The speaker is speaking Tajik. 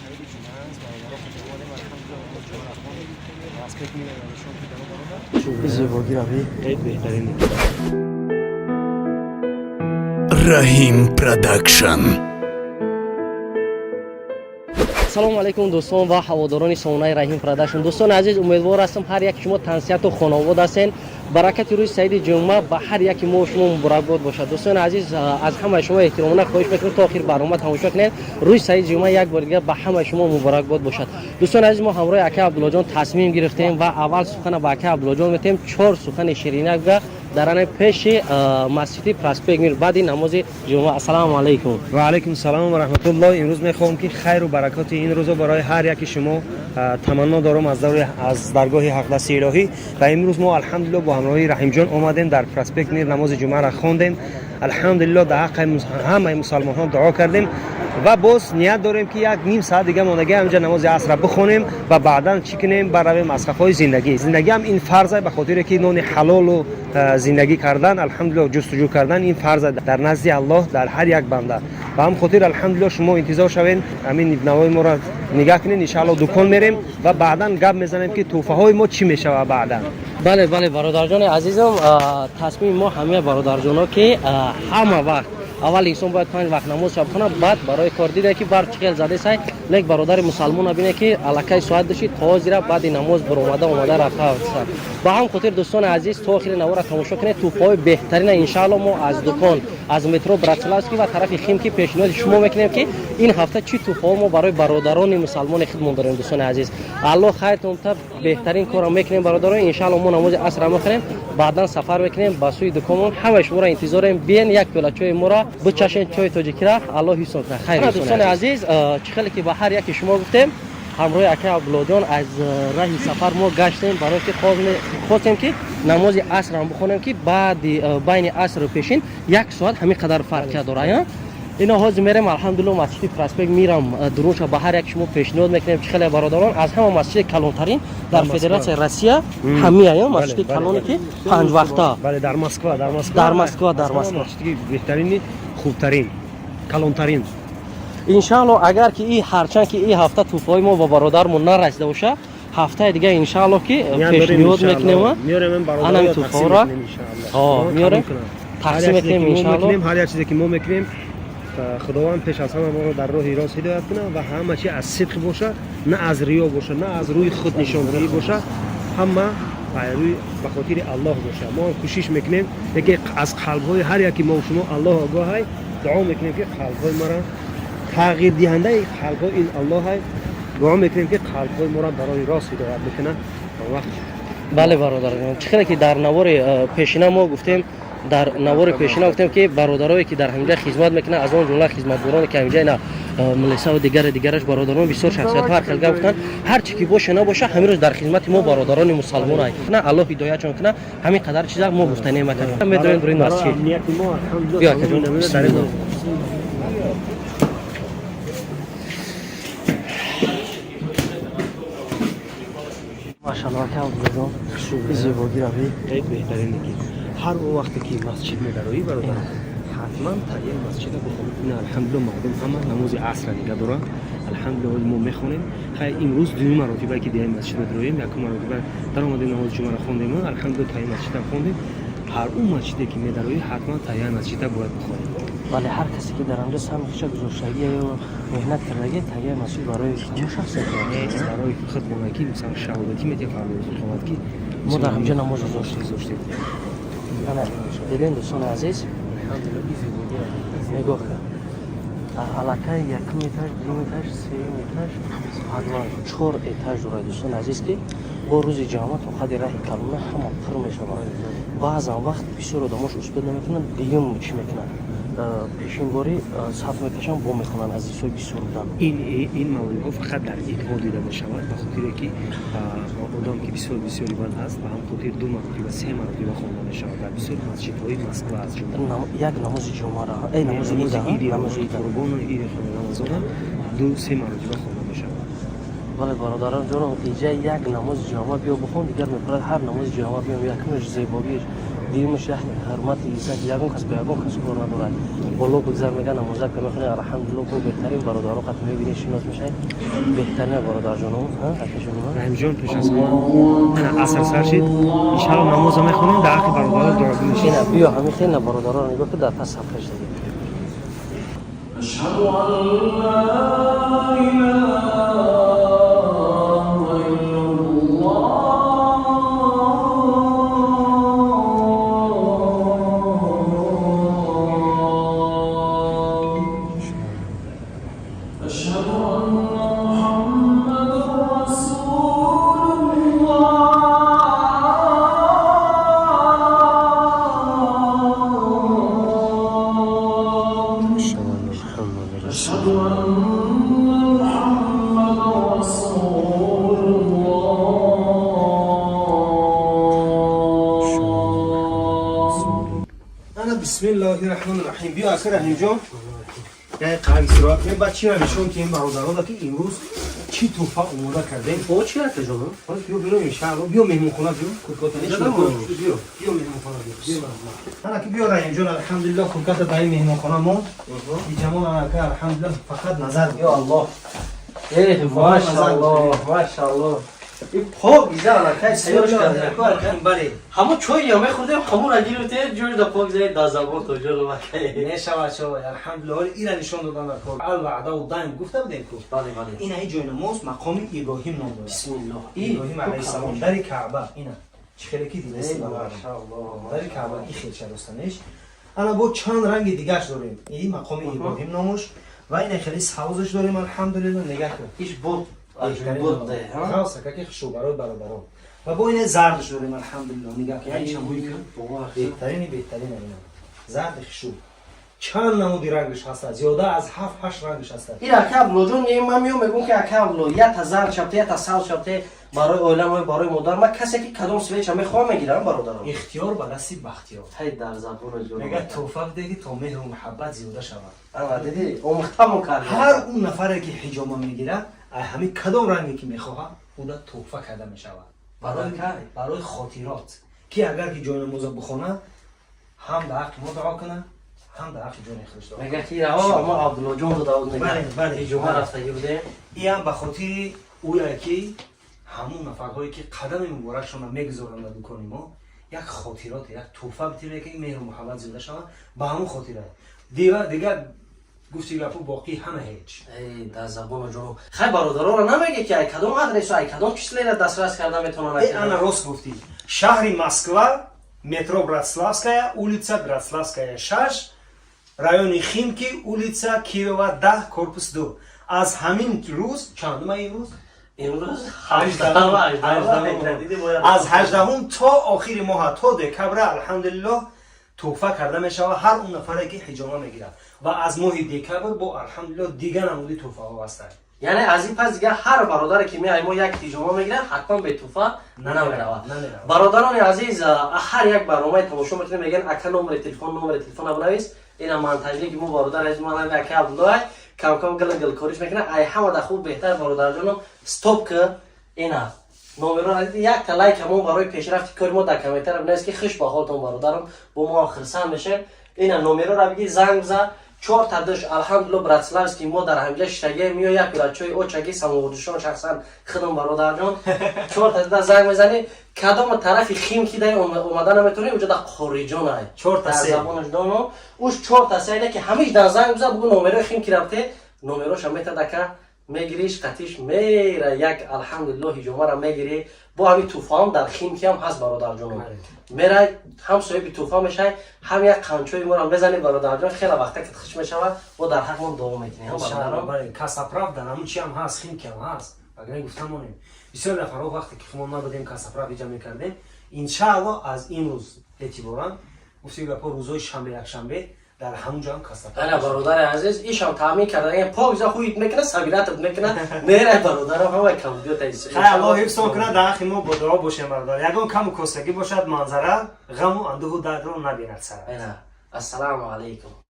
سعید جمعه است برادران خود اومدیم الحمدلله جمعه را خوندیم از فکر می‌کنم نشون که برادر زیبایی روی خیلی بهترین Rahim Production. салому алайкум дӯстон ва ҳаводорони сонаи раҳим продакшн. дӯстони азиз, умедвор ҳастам ҳар яки шумо тансияту хонавод ҳастен. баракати рӯзи саиди ҷумъа ба ҳар яки мо шумо муборакбод бошад. дӯстони азиз, аз ҳамаи шумо эҳтиромона хоҳиш мекунем то охир барнома тамошо кунед. рӯзи саиди ҷумъа як бори дигар ба ҳамаи шумо муборакбод бошад. дӯстони азиз, мо ҳамроҳи ака абдуллоҷон тасмим гирифтем ва аввал сухана ба ака абдуллоҷон метем 4 сухани ширинак ва дар ани пеши масҷиди проспект мир баъди намози ҷумъа. ассалому алайкум. ва алайкум салом ва раҳматуллоҳ. имрӯз мехоҳам ки хайру баракати ин рӯзо барои ҳар яки шумо таманно дорам аз даргоҳи ҳақдасти илоҳӣ. ва имрӯз мо алҳамдулиллоҳ бо ҳамроҳи раҳимҷон омадем дар проспект мир намози ҷумъаро хондем. алҳамдулиллоҳ дар ҳаққи ҳамаи мусалмонҳо дуо кардем ва боз ният дорем ки як ним соат дига мондагӣ ҳамҷа намози асра бихонем ва баъдан чӣ кунем баравем аз сафҳои зиндагӣ. зиндагӣ ҳам ин фарза, ба хотире ки нони ҳалолу зиндагӣ кардан, алҳамдулиллоҳ ҷустуҷӯ кардан ин фарза дар назди Аллоҳ дар ҳар як банда. ба ҳам хотир алҳамдулиллоҳ шумо интизор шавен, ҳамин ибнавои моро нигоҳ кунед. иншааллоҳ дукон мерем ва баъдан гап мезанем ки тӯҳфаҳои мо чӣ мешава баъдан. бале бале бародарҷони азизам, тасмими мо ҳамаи бародарҷоно ки ҳама вақт аввал инсон бояд 5 вақт намоз шаб хона, баъд барои кор дида ки бар чиқел заде сай лек бародари мусалмона бине ки аллакай соат дошти тозира баъди намоз баромада омада рафта аст. ба ҳам хотир дӯстони азиз то охири навора тамошо кунед. тӯҳфаҳои беҳтарина иншааллоҳ мо аз дукон аз метро братславский ва тарафи химки пешниҳоди шумо мекунем ки ин ҳафта чӣ тӯҳфаҳо мо барои бародарони мусалмони худмон дорем. дӯстони азиз, аллоҳ хайтонта беҳтарин корро мекунем бародарон. иншааллоҳ мо намози асра мехонем, баъдан сафар мекунем ба сӯи дуконмон. ҳамаи шуморо интизорем, биен як пиёла чойи моро бичашен, чойи тоҷикира. аллоҳ ҳисон кунад. хайр дӯстони азиз, чӣ хеле ки ба ҳар яки шумо гуфтем, ҳамроҳи ака абдуллоҷон аз раҳи сафар мо гаштем барое ки хостем ки намози асрам бихонем ки баъди байни асру пешин 1 соат ҳамин қадар фарқ дорад. ино ҳозир мерем алҳамдулиллоҳ масҷиди проспект мирам дуруша ба ҳар яки шумо пешниҳод мекунем. чӣ хеле бародарон, аз ҳама масҷиди калонтарин дар федератсияи россия ҳамия масҷиди калоне ки 5 вақта дар москва масҷиди беҳтарини хубтарин калонтарин. иншааллоҳ агар ки и ҳарчанд ки и ҳафта тӯҳфаҳои мо ба бародармон нарасида боша, ҳафтаи дига иншааллоҳ ки пешниҳод мекунем. анами тӯҳфаҳоро миёрем, тақсим мекунем иншааллоҳ. ҳар як чизе ки мо мекунем худованд пеш аз ҳама моро дар роҳи рост ҳидоят кунад ва ҳама чи аз сидқ боша, на аз риё боша, на аз рӯи худ нишондиҳӣ боша, ҳама ба хотири Аллоҳ боша. мо кӯшиш мекунем яке аз қалбҳои ҳар яки мо шумо Аллоҳ огоҳай дуо мекунем ки қалбҳои моро тағйир диҳандаи қалбҳо ин Аллоҳай. дуо мекунем ки қалбҳои моро барои рост ҳидоят бикунад. бале бародарон, чӣ хеле ки дар навори пешина мо гуфтем, дар навори пешина гуфтем ки бародарое ки дар ҳамҷа хизмат мекунанд, аз он ҷумла хизматгороне ки ҳамҷа ина милисаву дигараш бародарон бисёр шахсиятҳо ҳар хел гап гуфтанд. ҳар чӣ ки боша набоша ҳамин рӯз дар хизмати мо бародарони мусалмон ай. Аллоҳ ҳидоятшон кунад. ҳамин қадар чиза мо гуфта намекардем. медоем дар ин масҷид. биё акаҷон. машаллоҳ ака абдуллоҷон, зебогӣ равӣ хеле беҳтарин ки ҳар вақте ки масҷид медароӣ бародар ҳатман таъйин масҷида бихонед. ин алҳамдулиллоҳ мардум ҳама намози асра дига доранд. алҳамдулиллоҳ мо мехонем. хай имрӯз дуюм маротиба ки дигаи масҷид медароем, якум маротиба дар омадем намози ҷумъаро хондем. алҳамдулиллоҳ таъйин масҷида хондем. ҳар он масҷиде ки медароӣ ҳатман таъйин масҷида бояд бихонем. вале ҳар касе ки дар анҷо сар мекиша гузоштагӣ ё меҳнат кардаги таъйин масҷид барои ҳама шахс барои худбонагӣ мисалан шаҳодатӣ метавонад фармояд ки мо дар ҳамҷа намоз гузоштем. дидем дӯстони азиз, нигоҳ кард аллакай 1 этаж, 2 этаж, 3 этаж, ҳадван 4 этаж дорад. дӯстони азиз ки бо рӯзи ҷамъа то ҳадди раҳи калона ҳама пур мешавад. баъзан вақт бисёр одамош успед намекунанд, дуюм чӣ мекунанд, пешинбори саф мекашанд, бо мехонанд азизҳои бисёр буданд. ин мавлудҳо фақат дар идҳо дида мешавад, ба хотире ки одам ки бисёри банд аст ба ҳам хотир 2 маротиба 3 маротиба хонда мешавад дар бисёр масҷидҳои Москва аз ҷумла. як намози ҷумъаро намози иди қурбону иди рамазона 2-3 маротиба хонда мешавад. вале бародарон ҷоном, иҷа як намози ҷумъа биё бихон, дигар мепарад ҳар намози ҷумъа биём якмаш зебогӣ دیمش حرمت ایزد یکون کس به یکون کس کار ندارد بالا بگذر میگن نمازک که میخونه الحمدلله کو بهترین برادرها قد میبینی شناس میشه بهترین برادر جانم ها اکشون رحیم جان پیش از ما انا عصر سر شد ان شاء الله نماز میخونیم در حق برادرها دعا کنیم. اینا بیا همین خیلی برادرها رو نگاه که در پس صفحه شده أشهد أن لا إله بسم الله الرحمن الرحیم. بیا اخر رحیم جان یه قلب سرات می بعد چی نشون که این برادرها که امروز چی توفه اومده کردیم. او چی هست جانم بیا بیا ان شاء الله بیا مهمون خونه بیا کوکات بیا مهمون خونه بیا انا که بیا رحیم جان الحمدلله کوکات دای مهمون خونه ما جمال انا که الحمدلله فقط نظر یا الله ای ماشاءالله این پاک ایزه علاقه سیارش کرده بله همون چوی یا میخوردیم همون را گیرفته جوری در پاک زید در زبان تو جلو وقتی نشود الحمدلله اینا نشون دادن در کار الوعده و دائم گفته بودیم که بله این ای جای نماز مقام ابراهیم نام داره. بسم الله ابراهیم علیه السلام در کعبه اینا چخیلی کی دیدی ماشاءالله در کعبه این خیلی شرستنش انا با چند رنگ دیگه‌اش داریم. این مقام ابراهیم نامش و این خیلی سبزش داریم الحمدلله. نگاه کن هیچ بود بود ده ها که خشو برای برادران و با این زردش داریم الحمدلله. نگاه کن این چموی کن بهترین اینا زرد خشو چند نمودی رنگش هست زیاده از 7-8 رنگش هست. این اکابلو جون من میگم که اکابلو یا تزار چپته یا تسال چپته برای اولم و برای مادر ما کسی که کدوم سویچ هم میخوام میگیرم برادرم اختیار به نصیب بختیار هی در زبون جون میگه توفیق دیگه تا مهر و محبت زیاده شود. اما دیدی امختمون کرد هر اون نفری که حجاب میگیره همین کدوم رنگی که میخواد خدا توفیق کرده میشود برای خاطرات که اگر که جای نماز بخونه هم در حق ما دعا کنه هم در حق جان خودش دعا میگه که ما عبدالله جون رو داود میگه بله جمعه رفته بوده این هم به خاطر اویه که همون نفرهایی که قدم مبارکشون میگذارن در دکان ما یک خاطرات یک توفیق بتونه که این مهر و محبت زیاده شود به همون خاطره دیگه گفتی گپو باقی همه هیچ ای در زبان جون خیلی برادرها رو نمیگه که کدوم آدرس و کدوم کشلی را دسترس کرده میتونن ای انا راست گفتی شهر مسکو метро Братславская, улица Братславская 6, райони Химки, улица Кирова 10, корпус 2. از همین روز چندم این روز؟ امروز 18 از 18 تا آخر ماه تا دکبر الحمدلله توفیق کرده می شود هر اون نفری که حجامه میگیره و از ماه دکبر با الحمدلله دیگه نمودی توفیق هست. یعنی از این پس دیگه هر برادری که میای ما یک حجامه میگیره حتما به توفیق نمیره. برادران عزیز هر یک برنامه تماشا میتونید میگن اکا نمره تلفن بنویس اینا منتجی که ما برادر از ما نمی اکا عبدالله کم کم گل کاریش میکنه ای همه خوب بهتر برادر جانم استاپ که اینا نمره را یک تا لایک ما برای پیشرفت کار ما در کامنت بنویس که خوش به حالتون برادرم با ما خرسان بشه. اینا نمره را بگی زنگ بزن 4 تا دش الحمدلله براتسلافسکی ما در همجا شتگی میو یک بچای او چگی سمودشون شخصا خدم برادر جان 4 تا زنگ میزنی کدام طرف خیم کی دای اومدن نمیتونی اونجا در خریجان های 4 تا زبانش دانو اوش 4 تا سه که همیشه در زنگ بزن بگو نمره خیم کی رفته نمرهش هم میتونه که میگیریش قطیش میره یک الحمدلله هجومه را میگیری با همین طوفان در خیم کی هم هست برادر جان میره هم صاحب طوفان میشه هم یک قنچوی ما را بزنی برادر جان خیلی وقتا که خش میشه و در حق ما دعا میکنی هم برادر کاسا پراودا همون چی هم هست خیم کی هم هست اگر گفتم مونیم بسیار نفرها وقتی که ما نبودیم کاسا پراو جمع میکردیم ان شاء الله از این روز اعتبارا گفتیم که روزهای شنبه یک شنبه در همونجا هم کاسا پراو انا برادر عزیز ایشان تامین کرده این پاوزا خویت میکنه صبیراتت میکنه میره برادرم هم کم دیوت ایست الله حفظ کنه در حق ما با دعا باشه برادر یگان کم کوسگی باشد منظره غم و اندوه درد رو نبیند سر السلام علیکم